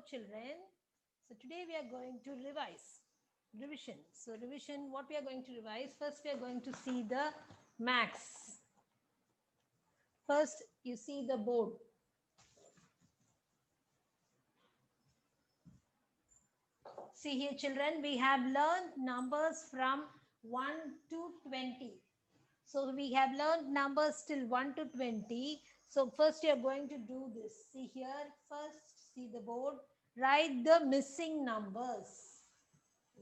children, so today we are going to revision. So revision, what we are going to revise, first we are going to see the max. First you see the board. See here children, we have learned numbers from 1 to 20. So we have learned numbers till 1 to 20. So first you are going to do this. See here, first see the board. Write the missing numbers.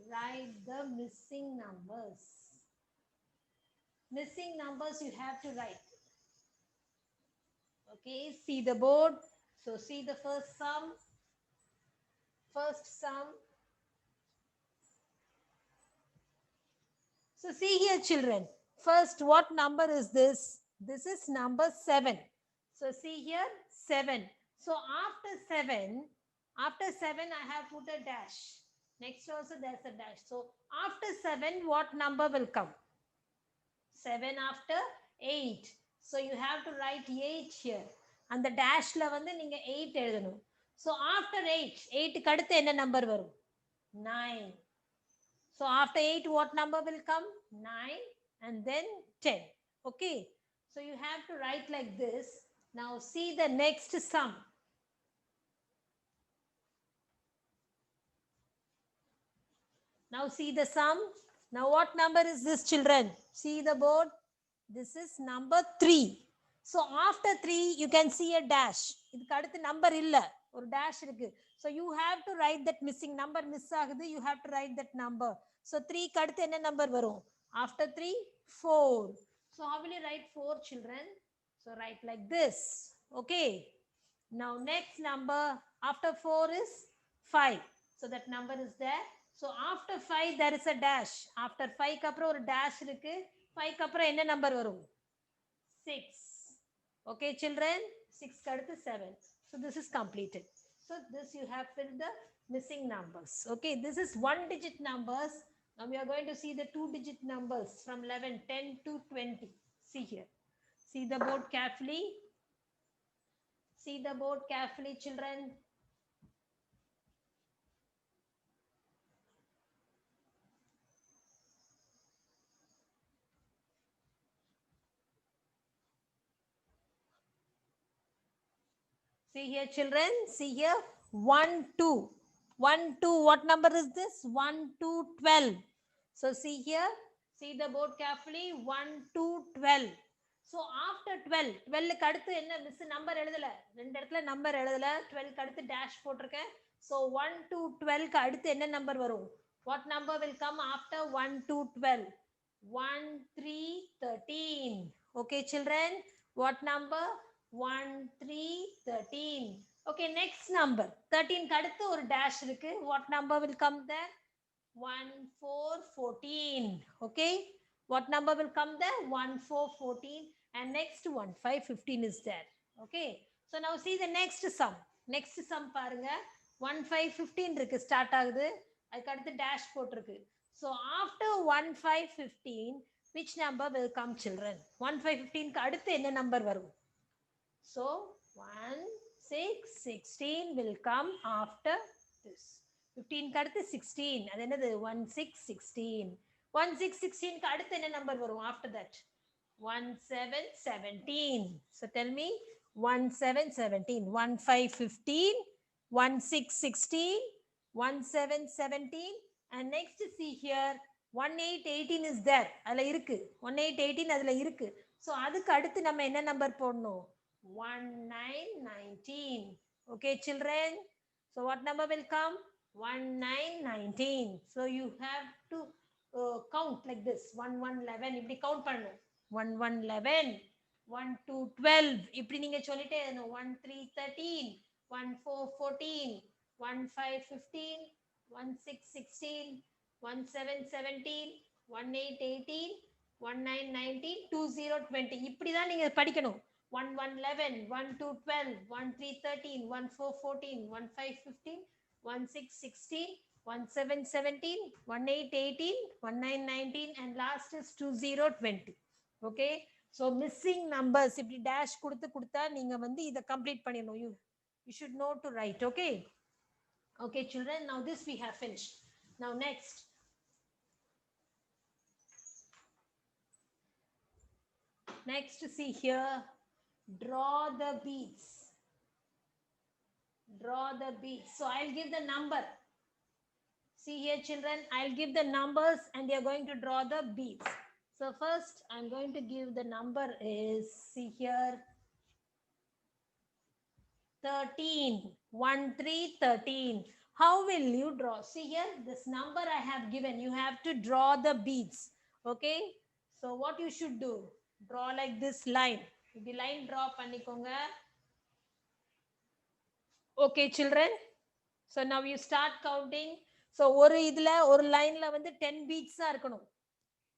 Write the missing numbers. Missing numbers you have to write. Okay, see the board. So see the first sum. First sum. So see here children. First, what number is this? This is number 7. So see here 7. So after 7, I have put a dash. Next also there's a dash. So after 7, what number will come? 7 after 8. So you have to write 8 here. And the dash la வந்து நீங்க 8 எழுதணும். So after 8, 8 க்கு அடுத்து என்ன number வரும்? 9. So after 8, what number will come? 9 and then 10. Okay. So you have to write like this. Now see the next sum. Now see the sum. Now what number is this children? See the board. This is number 3. So after 3, you can see a dash. இதுக்கு அடுத்து number இல்ல. ஒரு dash இருக்கு. So you have to write that missing number miss ஆகுது. You have to write that number. So 3 க்கு அடுத்து என்ன number வரும்? After 3, 4. So how will you write 4 children? So write like this. Okay. Now next number after 4 is 5. So that number is there. So after 5 there is a dash. After 5 க்கு அப்புறம் ஒரு dash இருக்கு. 5 க்கு அப்புறம் என்ன number வரும்? 6. Okay children? 6 க்கு அடுத்து 7. So this is completed. So this you have filled the missing numbers. Okay, this is 1-digit numbers. Now we are going to see the 2-digit numbers from 11, 10 to 20. See here. See the board carefully. See the board carefully children. See here children, see here 1, 2. 1, 2, what number is this? 1, 2, 12. So see here, see the board carefully, 1, 2, 12. So after 12, 12 க்கு அடுத்து என்ன miss number எழுதல, ரெண்டு இடத்துல number எழுதல, 12 க்கு அடுத்து dash போட்டிருக்கேன். So 1 to 12 க்கு அடுத்து என்ன நம்பர் வரும்? What number will come after 1 to 12? 1, 3, 13. Okay children, what number? 1, 3, 13. Okay, next number 13 க்கு அடுத்து ஒரு dash இருக்கு. What number will come there? 1, 4, 14. Okay, what number will come there? 1, 4, 14. And next 1, 5, 15 is there. Okay, so now see the next sum. Next sum பாருங்க. 1, 5, 15 இருக்கு, start ஆகுது. அதுக்கு அடுத்து dash போட்டிருக்கு. So after 1, 5, 15, which number will come children? 1, 5, 15 க்கு அடுத்து என்ன number வரும்? So 1, 6, 16 will come after this. 15 க்கு அடுத்து 16. அது என்னது? 1, 6, 16. 1, 6, 16 க்கு அடுத்து என்ன நம்பர் வரும் after that? 1, 7, 17. So tell me 1, 7, 17. 1, 5, 15. 1, 6, 16. 1, 7, 17. And next see here 1, 8, 18 is there. அதுல இருக்கு. 1, 8, 18 அதுல இருக்கு. So அதுக்கு அடுத்து நம்ம என்ன நம்பர் போடணும்? 1, 9, 19. Okay children, so what number will come? 1, 9, 19. So you have to count like this. 1, 1, 11. இப்படி count பண்ணணும். 1, 1, 11. 1, 2, 12. இப்படி நீங்க சொல்லிட்டே இருக்கணும். 1, 3, 13. 1, 4, 14. 1, 5, 15. 1, 6, 16. 1, 7, 17. 1, 8, 18. 1, 9, 19. 2, 0, 20. இப்படி தான் நீங்க படிக்கணும். 1, 1, 11, 1, 2, 12, 1, 3, 13, 1, 4, 14, 1, 5, 15, 1, 6, 16, 1, 7, 17, 1, 8, 18, 1, 9, 19, and last is 2, 0, 20. Okay, so missing numbers இப்படி dash கொடுத்தா நீங்க வந்து இதை complete பண்ணிடணும். You should know to write. Okay, Okay, children, now this we have finished. Now next, see here, draw the beads. Draw the beads. So I'll give the number. See here, children, I'll give the numbers and you're going to draw the beads. So first, I'm going to give the number is, see here, 13. 1, 3, 13. How will you draw? See here, this number I have given. You have to draw the beads. Okay? So what you should do? Draw like this line. The line draw பண்ணிக்கோங்க. Okay, children. So now you start counting. So ஒரு இதுல ஒரு லைன்ல வந்து 10 beads இருக்கணும்.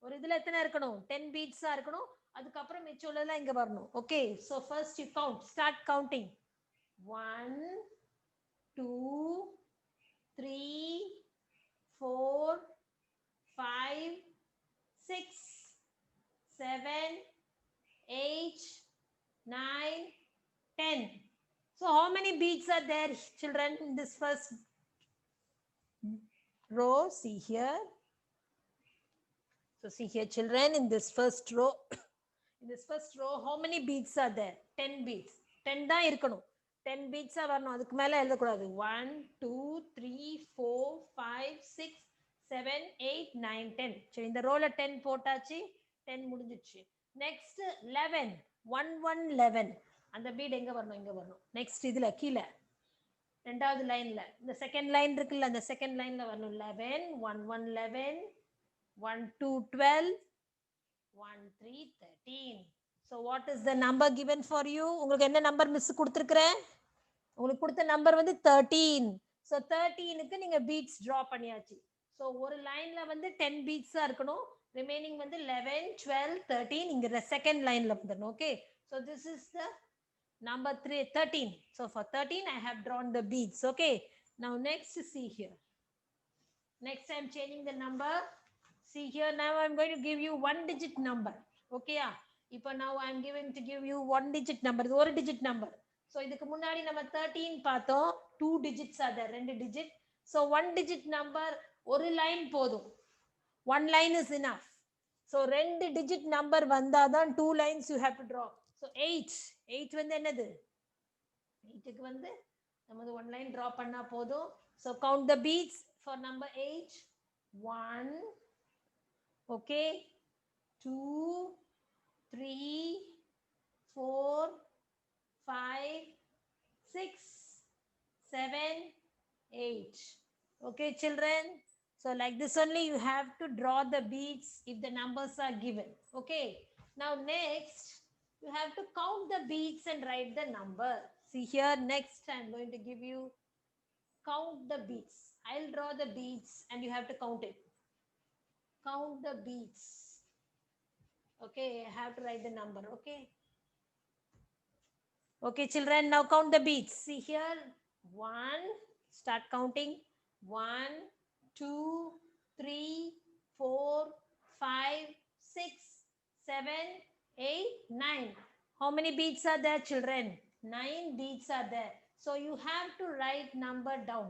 ஒரு இதுல எத்தனை இருக்கணும்? 10 beads இருக்கணும். அதுக்கப்புறம் மிச்சம் இங்க வரணும். Okay, so first you count. Start counting. 1, 2, 3, 4, 5, 6, 7, 8, 9, 10. So how many beads are there, children, in this first row? See here. So see here, children, in this first row, how many beads are there? 10 beads. 10 தான் இருக்கணும். 10 beads வரணும். அதுக்கு மேல எழுதக்கூடாது. 1, 2, 3, 4, 5, 6, 7, 8, 9, 10. சரி, இந்த ரோல 10 போட்டாச்சு. 10 முடிஞ்சிச்சு. நெக்ஸ்ட் 11. 1, 1, 11. அந்த பீட் எங்க வரணும்? இங்க வரணும். நெக்ஸ்ட் இதுல கீழே ரெண்டாவது லைன்ல இந்த செகண்ட் லைன் இருக்குல்ல, அந்த செகண்ட் லைன்ல வரணும். 11, 1, 1, 11, 1, 2, 12, 1, 3, 13. So what is the number given for you? உங்களுக்கு என்ன நம்பர் மிஸ் கொடுத்திருக்கிறேன்? உங்களுக்கு கொடுத்த நம்பர் வந்து 13. So 13க்கு நீங்க beads draw பண்ணியாச்சு. So ஒரு லைன்ல வந்து 10 beads இருக்கணும். ரிமைனிங் வந்து 11, 12, 13 இங்க செகண்ட் லைன்ல வந்துடணும். Okay, so this is the number 13. So for 13 I have drawn the beads. Okay, now next see here. Next I am changing the number. See here, now I'm going to give you one digit number. Okay, இப்போ now I'm going to give you one digit number. இது ஒரு digit number. So இதுக்கு முன்னாடி நம்ம 13 பார்த்தோம். 2 digits are there, 2 digit. So one digit number ஒரு line போதும். One line is enough. So 2 digit number வந்தாதான் 2 lines you have to draw. So 8. 8 வந்து என்னது? 8க்கு வந்து நம்ம one line draw பண்ணா போதும். So count the beads for number 8. 1, okay, 2, 3, 4, 5, 6, 7, 8. Okay, children, so like this only you have to draw the beads if the numbers are given. Okay, now next you have to count the beads and write the number. See here, next I'm going to give you count the beads. I'll draw the beads and you have to count it. Count the beads. Okay, I have to write the number. Okay, okay, children, now count the beads. See here, 1, start counting. 1, 2, 3, 4, 5, 6, 7, 8, 9. How many beads are there, children? 9 beads are there. So you have to write number down.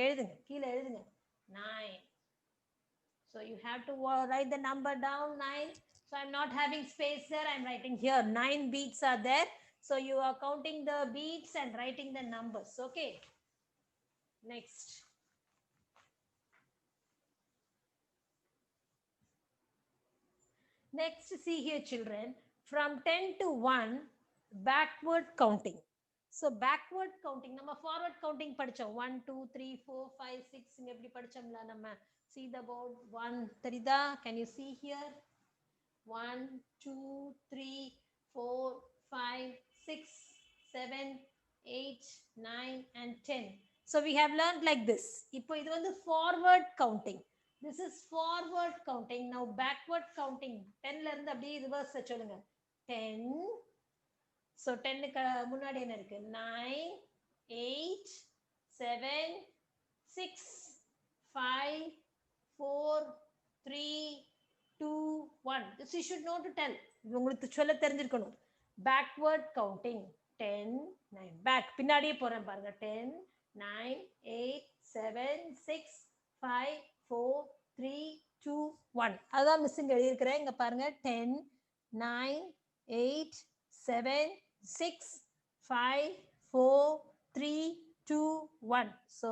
எழுதுங்க, கீழே எழுதுங்க. 9. So you have to write the number down, 9. So I'm not having space there. I'm writing here. 9 beads are there. So you are counting the beads and writing the numbers. Okay. Next. Next, see here, children. From 10 to 1, backward counting. So backward counting. நம்ம forward counting படிச்சோம். 1, 2, 3, 4, 5, 6 எப்படி படிச்சோம்ல நம்ம. See the board. 1 தெரியுதா? Can you see here? 1, 2, 3, 4, 5, 6, 7, 8, 9 and 10. So we have learned like this. இப்போ இது வந்து forward counting. This is forward counting. Now backward counting. 10ல இருந்து அப்படியே reverse சொல்லுங்க. 10. So 10க்கு முன்னாடி என்ன இருக்கு? 9, 8, 7, 6, 5, 4, 3, 2, 1. This you should know to tell. இது உங்களுக்கு சொல்ல தெரிஞ்சிருக்கணும். Backward counting. 10, 9. Back. பின்னாடியே போறேன் பாருங்க. 10, 9, 8, 7 6 5 4 3 2 1. அதான் மிஸ் இங்க எழுதியிருக்கிறேன். இங்க பாருங்க 10 9 8 7 6 5 4 3 2 1. So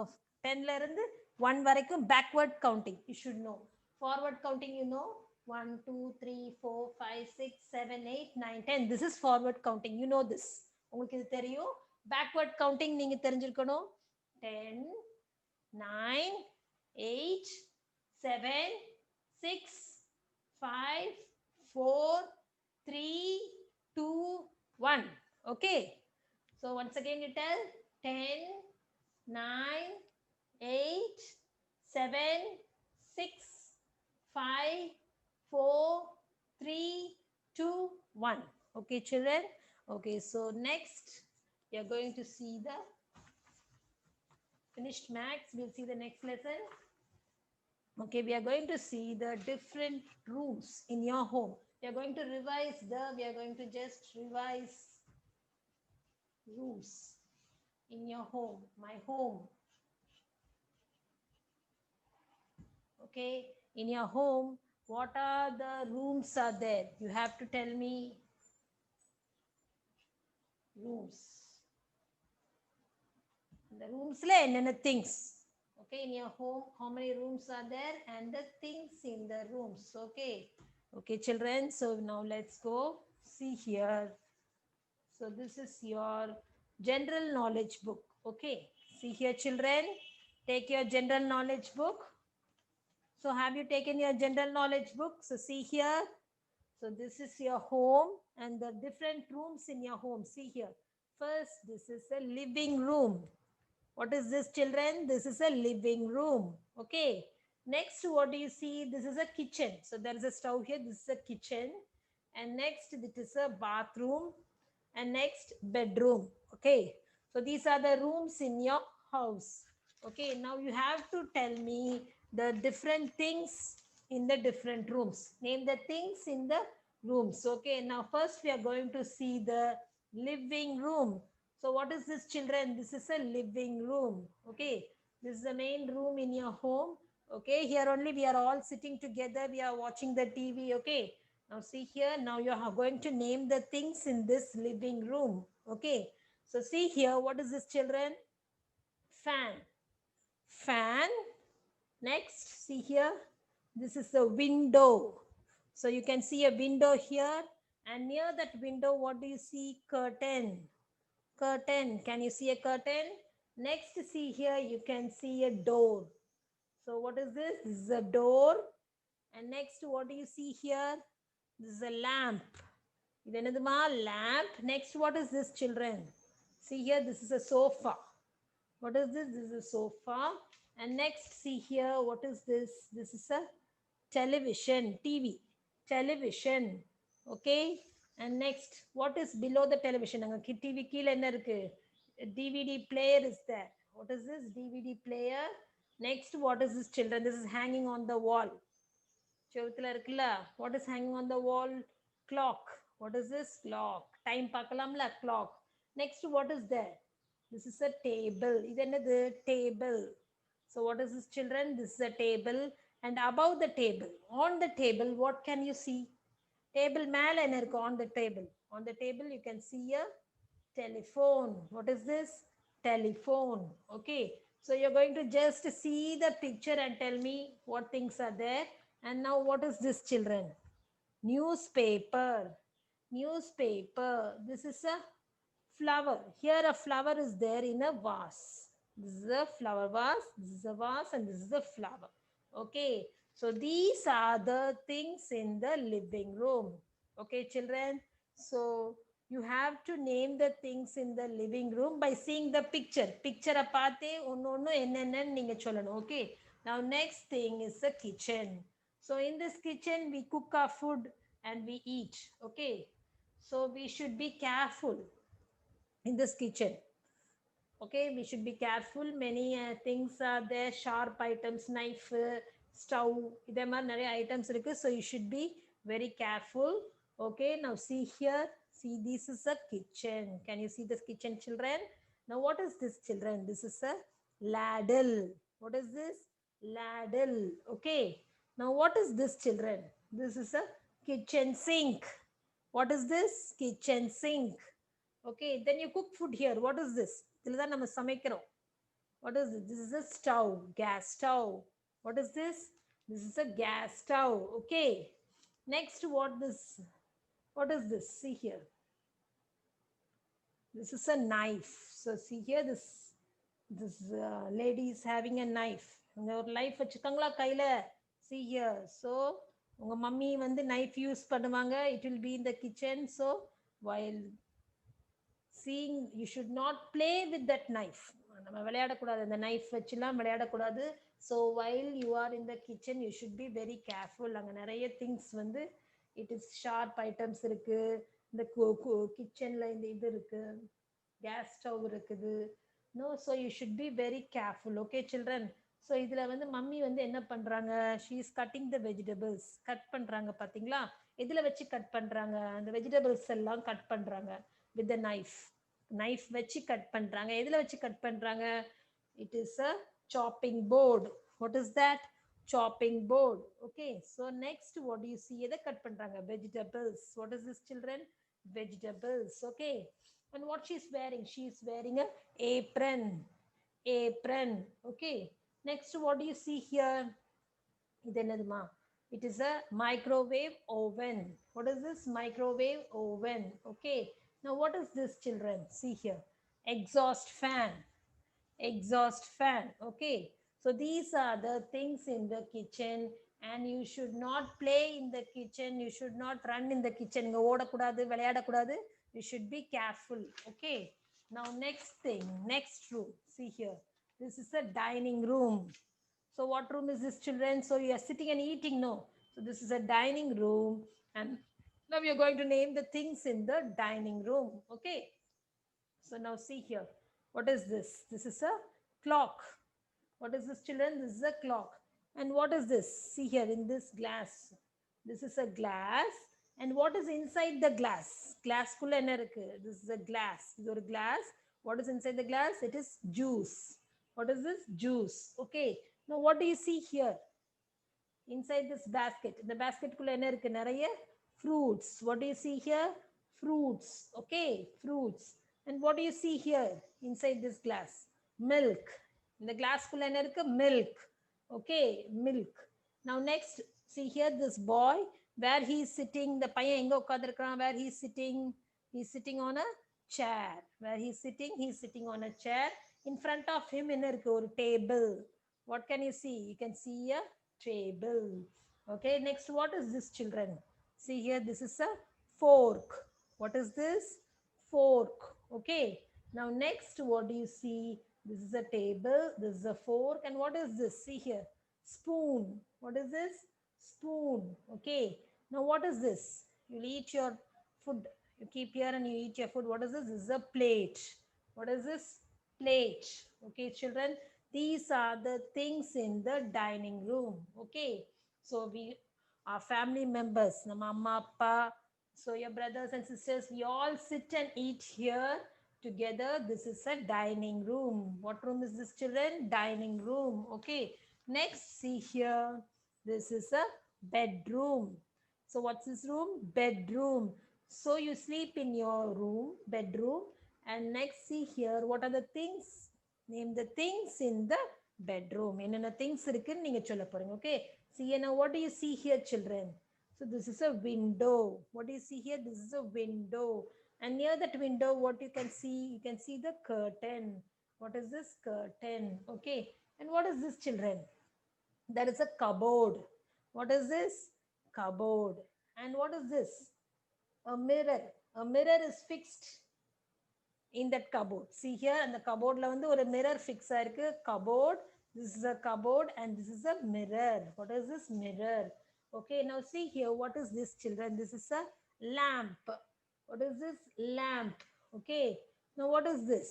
10 ல இருந்து 1 வரைக்கும் backward counting you should know. Forward counting you know 1 2 3 4 5 6 7 8 9 10. This is forward counting, you know this. உங்களுக்கு இது தெரியும். Backward counting நீங்க தெரிஞ்சிருக்கணும். 10 9 8 7 6 5 4 3 2 1. Okay, so once again you tell 10 9 8 7 6 5 4 3 2 1. Okay children. Okay, so next we are going to see the finished maths. We'll see the next lesson. Okay, we are going to see the different rooms in your home. We are going to revise we are going to just revise rooms in your home, my home. Okay, in your home, what are the rooms are there? You have to tell me rooms. The rooms la enna things. Okay, in your home, how many rooms are there and the things in the rooms. Okay, okay children, so now let's go see here. So this is your general knowledge book. Okay, see here children, take your general knowledge book. So have you taken your general knowledge book? So see here, so this is your home and the different rooms in your home. See here, first this is a living room. What is this children? This is a living room. Okay, next what do you see? This is a kitchen. So there is a stove here. This is a kitchen. And next it is a bathroom. And next bedroom. Okay, so these are the rooms in your house. Okay, now you have to tell me the different things in the different rooms. Name the things in the rooms. Okay, now first we are going to see the living room. So what is this children? This is a living room. Okay, this is the main room in your home. Okay, here only we are all sitting together, we are watching the TV. Okay, now see here, now you are going to name the things in this living room. Okay, so see here, what is this children? Fan. Fan. Next, see here, this is a window. So you can see a window here, and near that window, what do you see? Curtain. Curtain. Can you see a curtain? Next, see here, you can see a door. So what is this? This is a door. And next, what do you see here? This is a lamp. Lamp. Next, what is this children? See here, this is a sofa. What is this? This is a sofa. And next, see here, what is this? This is a television, TV, television. Okay, and next, what is below the television? TV கீழ என்ன இருக்கு? DVD player is there. What is this? DVD player. Next, what is this children? This is hanging on the wall. செவுத்துல இருக்குல்ல, what is hanging on the wall? Clock. What is this? Clock. Time பார்க்கலாம்ல, clock. Next, what is there? This is a table. இது என்னது? Table. So what is this children? This is a table. And above the table, on the table, what can you see? Table மேல என்ன இருக்கு? On the table. On the table you can see a telephone. What is this? Telephone. Okay, so you're going to just see the picture and tell me what things are there. And now what is this children? Newspaper. Newspaper. This is a flower. Here a flower is there in a vase. This is a flower vase, this is a vase, and this is a flower. Okay, so these are the things in the living room. Okay children, so you have to name the things in the living room by seeing the picture. Picture apate onnu enna neenga sollano. Okay, now next thing is the kitchen. So in this kitchen we cook our food and we eat. Okay, so we should be careful in this kitchen. Okay, we should be careful. Many things are there, sharp items, knife, stove, இதே மாதிரி நிறைய items இருக்கு. So you should be very careful. Okay, now see here, see this is a kitchen. Can you see this kitchen children? Now what is this children? This is a ladle. What is this? Ladle. Okay. Now what is this, children? This is a kitchen sink. What is this? Kitchen sink. Okay, then you cook food here. What is this? இதுல தான் நம்ம சமைக்கிறோம். What is this? This is a stove, gas stove. What is this? This is a gas stove. Okay. Next, what is this? See here. This is a knife. So see here, this lady is having a knife. அங்க ஒரு life வச்சுக்கோங்களா கையில. See here. So உங்க mummy வந்து knife use பண்ணுவாங்க. It will be in the kitchen. So while seeing, you should not play with that knife. நம்ம விளையாடக்கூடாது, அந்த knife வச்சுலாம் விளையாடக்கூடாது. So while you are in the kitchen you should be very careful. அங்கே நிறைய things வந்து it is sharp items இருக்கு. இந்த கிச்சனில் இந்த இது இருக்கு, கேஸ் ஸ்டவ் இருக்குது. No, so you should be very careful. Okay children. So இதில் வந்து மம்மி வந்து என்ன பண்ணுறாங்க? She is cutting the vegetables. Cut பண்ணுறாங்க பார்த்தீங்களா? எதில் வச்சு கட் பண்ணுறாங்க? அந்த வெஜிடபிள்ஸ் எல்லாம் கட் பண்ணுறாங்க with the knife. Knife வச்சு கட் பண்றாங்க. எதுல வச்சு கட் பண்றாங்க? It is a chopping board. What is that? Chopping board. Okay, so next what do you see? எதை கட் பண்றாங்க? Vegetables. What is this, children? Vegetables. Okay, and what she is wearing? She is wearing a apron. Apron. Okay, next what do you see here? இது என்னதுமா? It is a microwave oven. What is this? Microwave oven. Okay, now what is this, children? See here. Exhaust fan. Exhaust fan. Okay, so these are the things in the kitchen, and you should not play in the kitchen. You should not run in the kitchen. இங்க ஓடக்கூடாது, விளையாடக்கூடாது. You should be careful. Okay, now next thing, next room. See here, this is a dining room. So what room is this, children? So you are sitting and eating, no? So this is a dining room, and now we are going to name the things in the dining room. Okay, so now see here. What is this? This is a clock. What is this, children? This is a clock. And what is this? See here in this glass. This is a glass. And what is inside the glass? Glass kulla enna irukku? This is a glass. This is a glass. What is inside the glass? It is juice. What is this? Juice. Okay, now what do you see here? Inside this basket. The basket kulla enna irukku? Nariya fruits. What do you see here? Fruits. Okay, fruits. And what do you see here inside this glass? Milk. In the glass kulla enna irukku? Milk. Okay, milk. Now next, see here this boy, where he is sitting. The paiyan enga ukkadirukran? Where he is sitting? He is sitting on a chair. Where he is sitting? He is sitting on a chair. In front of him enna irukku? Or table. What can you see? You can see a table. Okay, next what is this, children? See here, this is a fork. What is this? Fork. Okay, now next what do you see? This is a table, this is a fork, and what is this? See here, spoon. What is this? Spoon. Okay, now what is this? You'll eat your food. You keep here and you eat your food. What is this? This is a plate. What is this? Plate. Okay, children, these are the things in the dining room. Okay, so we are family members. Nama amma appa, so your brothers and sisters, we all sit and eat here together. This is a dining room. What room is this, children? Dining room. Okay, next see here, this is a bedroom. So what's this room? Bedroom. So you sleep in your room, bedroom. And next see here, what are the things? Name the things in the bedroom. Enna things irukku neenga solla poringa. Okay, see now what do you see here, children? So this is a window. What do you see here? This is a window. And near that window, what you can see? You can see the curtain. What is this? Curtain. Okay, and what is this, children? That is a cupboard. What is this? Cupboard. And what is this? A mirror. A mirror is fixed in that cupboard. See here, and the cupboard la vandu oru mirror fix aayirukku. Cupboard. This is a cupboard, and this is a mirror. What is this? Mirror. Okay, now see here, what is this, children? This is a lamp. What is this? Lamp. Okay, now what is this?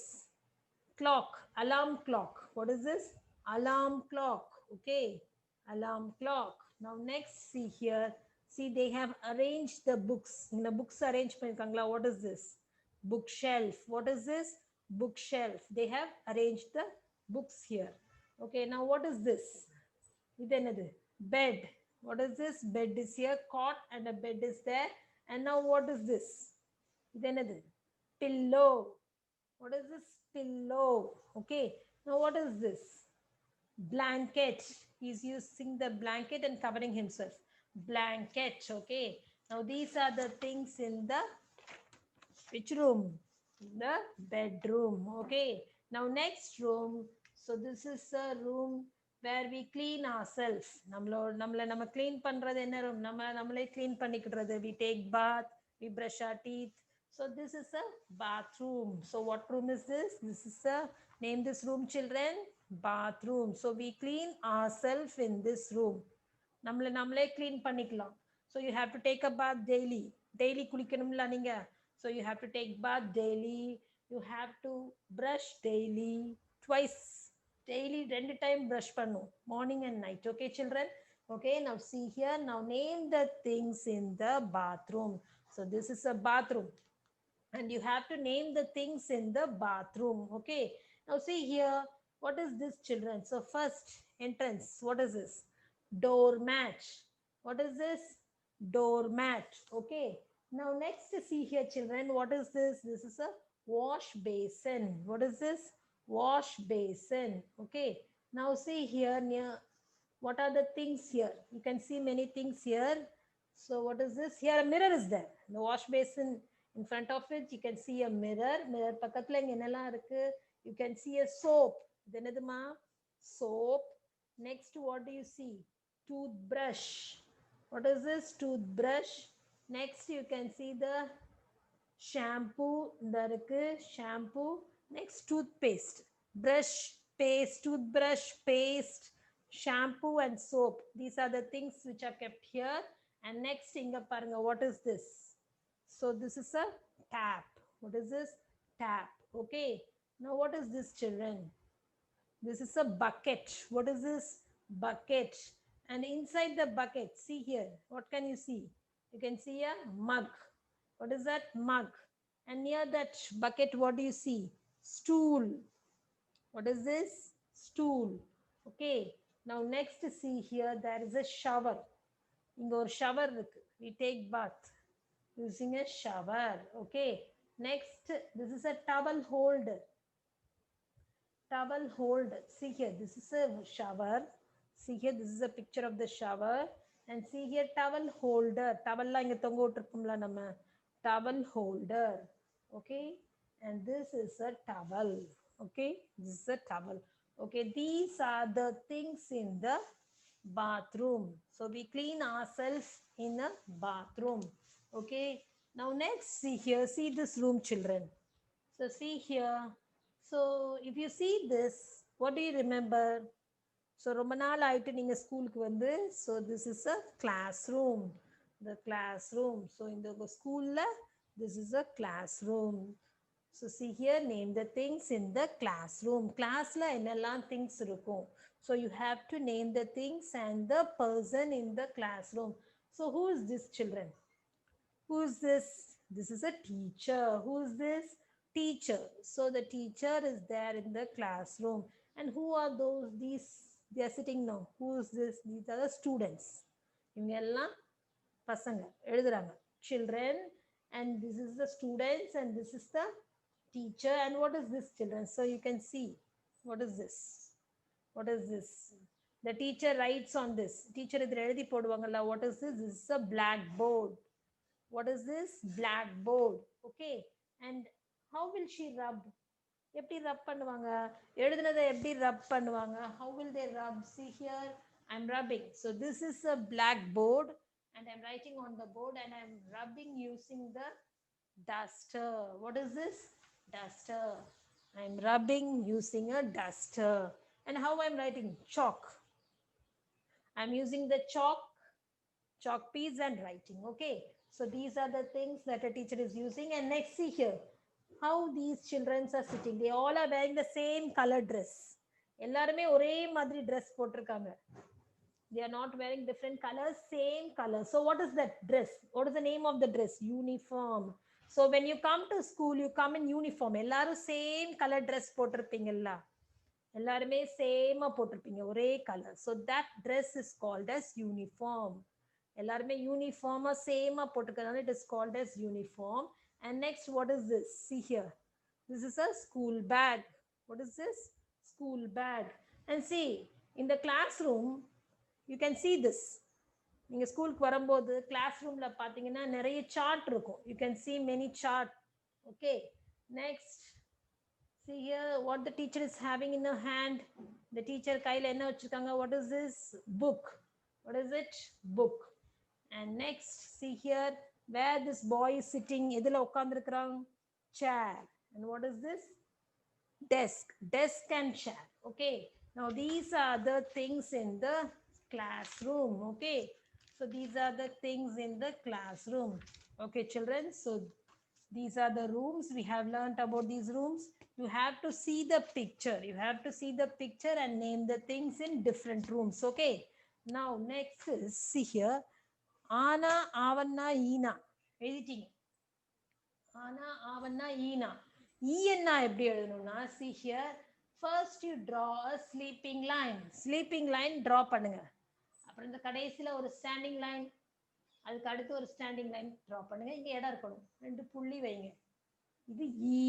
Clock. Alarm clock. What is this? Alarm clock. Okay, alarm clock. Now next see here, see they have arranged the books. In the books arranged pannirukangala. What is this? Bookshelf. What is this? Bookshelf. They have arranged the books here. Okay, now what is this? Then bed. What is this? Bed is here, cot and a bed is there. And now what is this? Then pillow. What is this? Pillow. Okay, now what is this? Blanket. He's using the blanket and covering himself. Blanket. Okay, now these are the things in the which room? The bedroom. Okay, now next room. So this is a room where we clean ourselves. நம்ம clean பண்றது என்ன room? நம்மளே clean பண்ணிக்கிறது. We take bath, we brush our teeth. So this is a bathroom. So what room is this? This is a, name this room children, bathroom. So we clean ourselves in this room. நம்மளே clean பண்ணிக்கலாம். So you have to take a bath daily. Daily குளிக்கணும்ல நீங்க. So you have to take bath daily. You have to brush daily, twice. Daily 2 time brush பண்ணும். Morning and night. Okay children? Okay, now see here. Now name the things in the bathroom. So this is a bathroom. And you have to name the things in the bathroom. Okay, now see here. What is this children? So first entrance. What is this? Doormat. What is this? Doormat. Okay, now next see here children. What is this? This is a wash basin. What is this? Wash basin. Okay, now see here near. What are the things here? You can see many things here. So what is this? Here a mirror is there. The wash basin, in front of it you can see a mirror. Mirror பக்கத்துல இங்க என்னெல்லாம் இருக்கு? You can see a soap. இது என்னதுமா? Soap. Next what do you see? Toothbrush. What is this? Toothbrush. Next you can see the shampoo. இந்த இருக்கு shampoo. Next toothpaste. Brush, paste, toothbrush, paste, shampoo and soap. These are the things which are kept here. And next inga parunga, what is this? So this is a tap. What is this? Tap. Okay, now what is this children? This is a bucket. What is this? Bucket. And inside the bucket, see here, what can you see? You can see a mug. What is that? Mug. And near that bucket, what do you see? Stool. What is this? Stool. Okay, now next see here, there is a shower. இங்க ஒரு shower இருக்கு. We take bath using a shower. Okay, next this is a towel holder. Towel holder. See here, this is a shower. See here, this is a picture of the shower. And see here, towel holder. Towel la inga தொங்க விட்டுருப்போம்ல நம்ம. Towel holder. Okay, and this is a towel. Okay, this is a towel. Okay, these are the things in the bathroom. So we clean ourselves in a bathroom. Okay, now next see here, see this room children. So see here. So if you see this, what do you remember? So ரொம்ப நாள் ஆயிட்டு நீங்க ஸ்கூலுக்கு வந்து, so this is a classroom. The classroom. So in the school this is a classroom. So see here, name the things in the classroom. Class la என்னெல்லாம் things இருக்கும்? So you have to name the things and the person in the classroom. So who is this children? Who is this? This is a teacher. Who is this? Teacher. So the teacher is there in the classroom. And who are those? These they are sitting now. Who is this? These are the students. இவங்க எல்லாம் பசங்க எழுதுறாங்க. Children. And this is the students and this is the teacher. And what is this children? So you can see. What is this? What is this? The teacher writes on this. Teacher இதில் எழுதி போடுவாங்கல்ல. What is this? This is a blackboard. What is this? Blackboard. Okay, and how will she rub? எப்படி ரப் பண்ணுவாங்க? எழுதுனதை எப்படி ரப் பண்ணுவாங்க? How will they rub? See here, I'm rubbing. So this is a blackboard and I'm writing on the board and I'm rubbing using the duster. What is this? Duster. I'm rubbing using a duster. And how I'm writing? Chalk. I'm using the chalk piece and writing. Okay, so these are the things that a teacher is using. And next see here, how these children are sitting. They all are wearing the same color dress. எல்லாருமே ஒரே மாதிரி dress போட்டிருக்காங்க. They are not wearing different colors, same color. So what is that dress? What is the name of the dress? Uniform. So when you come to school, you come in uniform. எல்லாரும் same color dress போட்டிருப்பீங்கல்ல. எல்லாருமே சேமா போட்டிருப்பீங்க ஒரே colour. So that dress is called as uniform. எல்லாருமே யூனிஃபார்மா சேமா போட்டுக்கிறதுனால it is called as uniform. And next what is this? See here. This is a school bag. What is this? School bag. And see, in the classroom, you can see this. நீங்கள் ஸ்கூலுக்கு வரும்போது class ரூமில் பார்த்தீங்கன்னா நிறைய chart இருக்கும். You can see many chart. Okay. Next. See here what the teacher is having in her hand. The teacher கையில் என்ன வச்சிருக்காங்க? What is this? Book. What is it? Book. And next, see here where this boy is sitting. எதில் உட்கார்ந்திருக்கிறான்? Chair. And what is this? Desk. Desk and chair. Okay. Now these are the things in the classroom. Okay. So these are the things in the classroom. Okay, children. So these are the rooms. We have learnt about these rooms. You have to see the picture. You have to see the picture and name the things in different rooms. Okay. Now next is, see here. Ana, Avanna, Ina. எழுதிட்டீங்க. ஆனா ஆவன்னா ஈனா. ஈயன்னா எப்படி எழுதணும்னா, see here, first you draw a sleeping line. Sleeping line draw பண்ணுங்க. அப்புறம் இந்த கடைசியில் ஒரு standing line, அதுக்கு அடுத்து ஒரு ஸ்டாண்டிங் லைன் ட்ரா பண்ணுங்க. இங்கே இடம் இருக்கணும், 2 புள்ளி வைங்க. இது ஈ.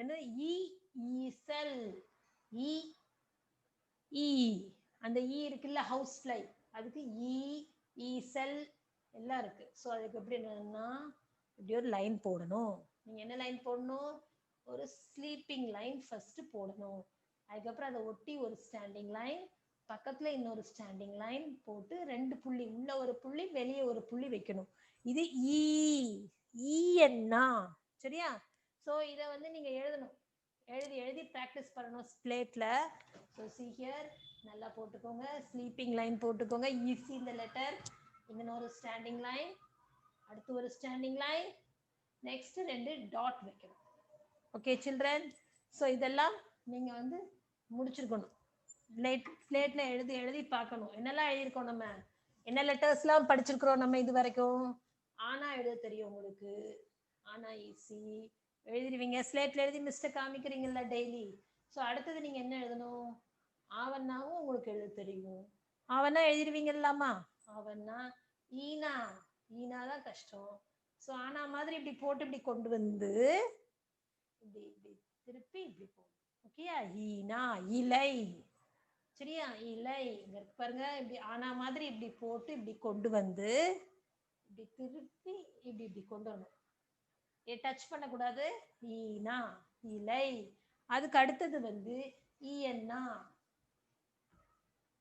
என்ன ஈ? ஈசல். ஈ ஈ. அந்த ஈ இருக்குல்ல, ஹவுஸ் ஃப்ளை, அதுக்கு ஈ, ஈசல் எல்லாம் இருக்கு. ஸோ அதுக்கு எப்படி என்னன்னா, இப்படி ஒரு லைன் போடணும். நீங்கள் என்ன லைன் போடணும்? ஒரு ஸ்லீப்பிங் லைன் ஃபர்ஸ்ட் போடணும். அதுக்கப்புறம் அதை ஒட்டி ஒரு ஸ்டாண்டிங் லைன், பக்கத்தில் இன்னொரு ஸ்டாண்டிங் லைன் போட்டு 2 புள்ளி, உள்ள ஒரு புள்ளி வெளியே ஒரு புள்ளி வைக்கணும். இது ஈ. ஈ என்ன? சரியா? ஸோ இதை வந்து நீங்கள் எழுதணும். எழுதி எழுதி ப்ராக்டிஸ் பண்ணணும் ஸ்லேட்டில். ஸோ see here, நல்லா போட்டுக்கோங்க. ஸ்லீப்பிங் லைன் போட்டுக்கோங்க. ஈஸி இந்த லெட்டர். இன்னொரு ஸ்டாண்டிங் லைன், அடுத்து ஒரு ஸ்டாண்டிங் லைன், நெக்ஸ்ட் 2 டாட் வைக்கணும். Okay children. ஸோ இதெல்லாம் நீங்கள் வந்து முடிச்சிருக்கணும். ஸ்லேட்ல எழுதி எழுதி பார்க்கணும். என்னெல்லாம் எழுதியிருக்கோம் நம்ம, என்ன லெட்டர்ஸ்லாம் படிச்சிருக்கிறோம் நம்ம இது வரைக்கும். ஆனா எழுத தெரியும் உங்களுக்கு. ஆனா ஈஸி எழுதிடுவீங்க. ஸ்லேட்ல எழுதி மிஸ்டேக் காமிக்கிறீங்கல்ல டெய்லி. ஸோ அடுத்தது நீங்க என்ன எழுதணும்? ஆவன்னாவும் உங்களுக்கு எழுத தெரியும். ஆவன்னா எழுதிடுவீங்கல்லாமா. ஆவன்னா ஈனா. ஈனா தான் கஷ்டம். ஸோ ஆனா மாதிரி இப்படி போட்டு இப்படி கொண்டு வந்து இப்படி இப்படி திருப்பி இப்படி போகணும். ஓகேயா? ஈனா இலை. சரியா? இலை. இங்க இருக்கு பாருங்க. இப்படி ஆனா மாதிரி இப்படி போட்டு இப்படி கொண்டு வந்து இப்படி திருப்பி இப்படி இப்படி கொண்டு வரணும். டச் பண்ணக்கூடாது. ஈனா இலை. அதுக்கு அடுத்தது வந்து ஈயன்னா.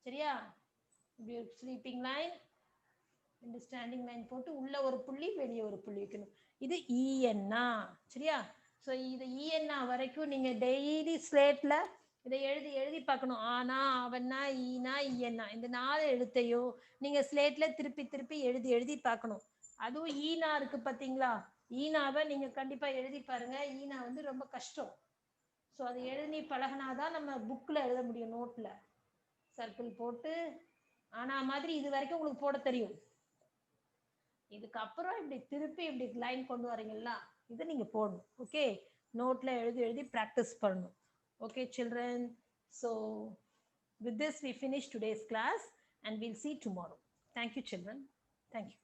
சரியா? இப்படி ஒரு ஸ்லீப்பிங் லைன், 2 ஸ்டாண்டிங் லைன் போட்டு உள்ள ஒரு புள்ளி வெளியே ஒரு புள்ளி வைக்கணும். இது ஈயன்னா. சரியா? ஸோ இது ஈயன்னா வரைக்கும் நீங்க டெய்லி ஸ்லேட்ல இதை எழுதி எழுதி பார்க்கணும். ஆனா அவன்னா ஈனா ஈயன்னா இந்த 4 எழுத்தையும் நீங்க ஸ்லேட்ல திருப்பி திருப்பி எழுதி எழுதி பார்க்கணும். அதுவும் ஈனா இருக்கு பார்த்தீங்களா? ஈனாவை நீங்க கண்டிப்பா எழுதி பாருங்க. ஈனா வந்து ரொம்ப கஷ்டம். ஸோ அதை எழுதி பழகினாதான் நம்ம புக்கில் எழுத முடியும். நோட்டில் சர்க்கிள் போட்டு ஆனா மாதிரி இது வரைக்கும் உங்களுக்கு போட தெரியும். இதுக்கப்புறம் இப்படி திருப்பி இப்படி லைன் கொண்டு வரீங்களா, இதை நீங்க போடணும். ஓகே? நோட்ல எழுதி எழுதி ப்ராக்டிஸ் பண்ணணும். Okay children. So with this we finish today's class and we'll see tomorrow. Thank you children. Thank you.